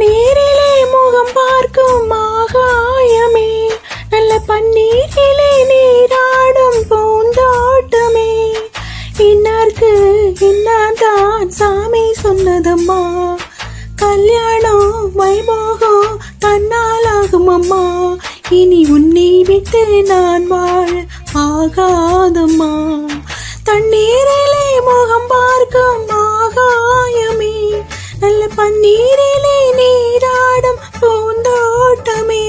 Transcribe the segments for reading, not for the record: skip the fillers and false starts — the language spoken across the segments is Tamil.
தண்ணீரிலே முகம் பார்க்கும் ஆகாயமே, நல்ல பன்னீரிலே நீராடும் பூந்தோட்டமே, இன்னார்க்கு இன்னார்தான் சாமி சொன்னதம்மா. கல்யாணம் வைபோகம் தன்னால் ஆகும் அம்மா, இனி உன்னை விட்டு நான் வாழ ஆகாதம்மா. தண்ணீரிலே முகம் பார்க்கும் ஆகாயமே, நல்ல பன்னீரிலே நீராடும் பூந்தோட்டமே.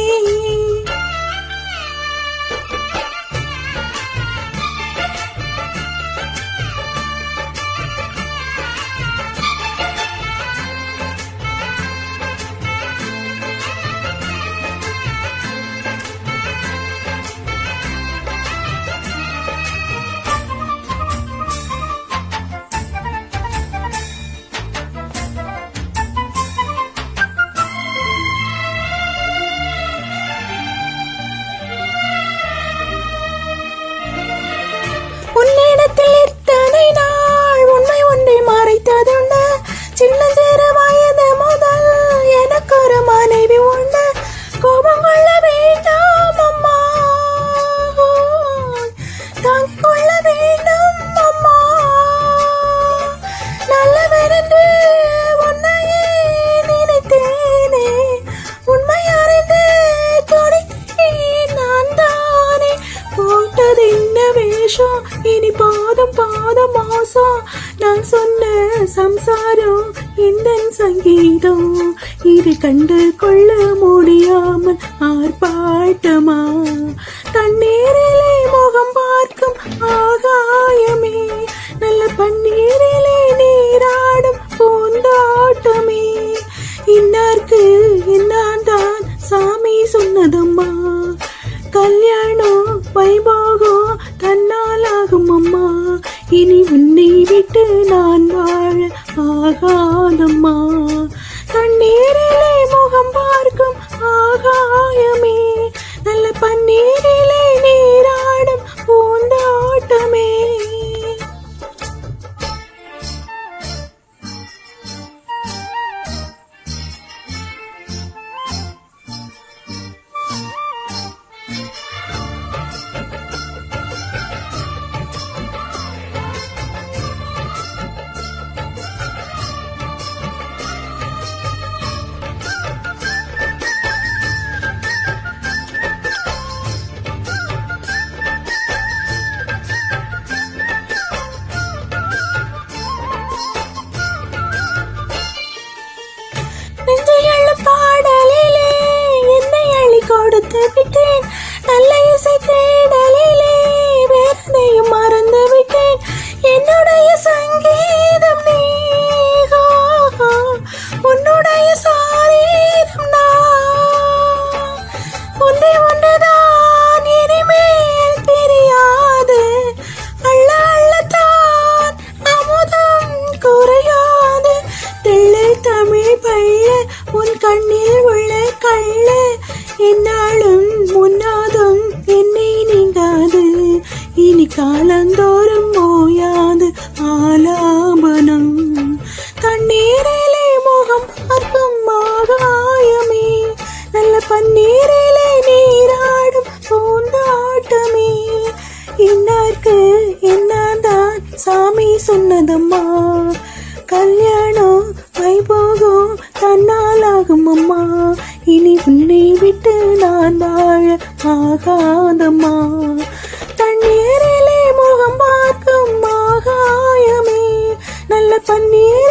உன்னிடத்தில் இத்தனை நாள் உண்மை ஒன்றை மறைத்ததுண்டு, சின்னஞ்சிறு வயது முதல் எனக்கு ஒரு மனைவி உண்டு. கோபம் கொள்ள வேண்டாம் அம்மா, தாங்கிக் கொள்ள வேண்டும் அம்மா. நல்லவரென்று உன்னையே நினைத்தேனே, உண்மை அறிந்து கொடுத்தேன் நான் தானே. போட்டது என்ன வேஷம், இனி பாதம் பாதம் ஆசம், நான் சொன்ன சம்சாரம் இந்த சங்கீதம், இது கண்டு கொள்ள முடியாமல் ஆர்ப்பாட்டமா. தண்ணீரிலே முகம் பார்க்கும் ஆகாயமே, நல்ல பன்னீரிலே நீராடும் பூந்தோட்டமே, இன்னார்க்கு இன்னார்தான் சாமி சொன்னதம்மா. கல்யாணம் வைபோகம் தன்னால் ஆகும் அம்மா, இனி உன்னை விட்டு நான் வாழ ஆகாதம்மா. தண்ணீரிலே முகம் பார்க்கும் ஆகாயமே, நல்ல பன்னீரிலே நீராடும் பூந்தோட்டமே. பாடலிலே என்னை அள்ளி கொடுத்து விட்டேன், நல்ல இசை தேடலிலே வேதனையும் மறந்து விட்டேன். என்னுடைய சங்கீதம் நீ, உன்னுடைய சாரீதம் நான், ஒன்றே ஒன்றுதான் இனிமேல் தெரியாது, அள்ள அள்ளத்தான் அமுதம் குறையாது. தெள்ளை தமிழ் பள்ள உன் கண்ணில் உள்ள கள்ள, என்னாலும் முன்னாதும் என்னை நீங்காது, இனி காலந்தோறும் ஓயாது ஆலாபனம். தண்ணீரிலே முகம் பார்க்கும் ஆகாயமே, நல்ல பன்னீரிலே நீராடும் பூந்தோட்டமே, இன்னார்க்கு என்னார்தான் சாமி சொன்னதம்மா. கல்யாணம் வைபோகம் தன்னால் ஆகும் அம்மா, இனி உன்னை விட்டு நான் வாழ ஆகாதம்மா. தண்ணீரிலே முகம் பார்க்கும் ஆகாயமே, நல்ல பன்னீர்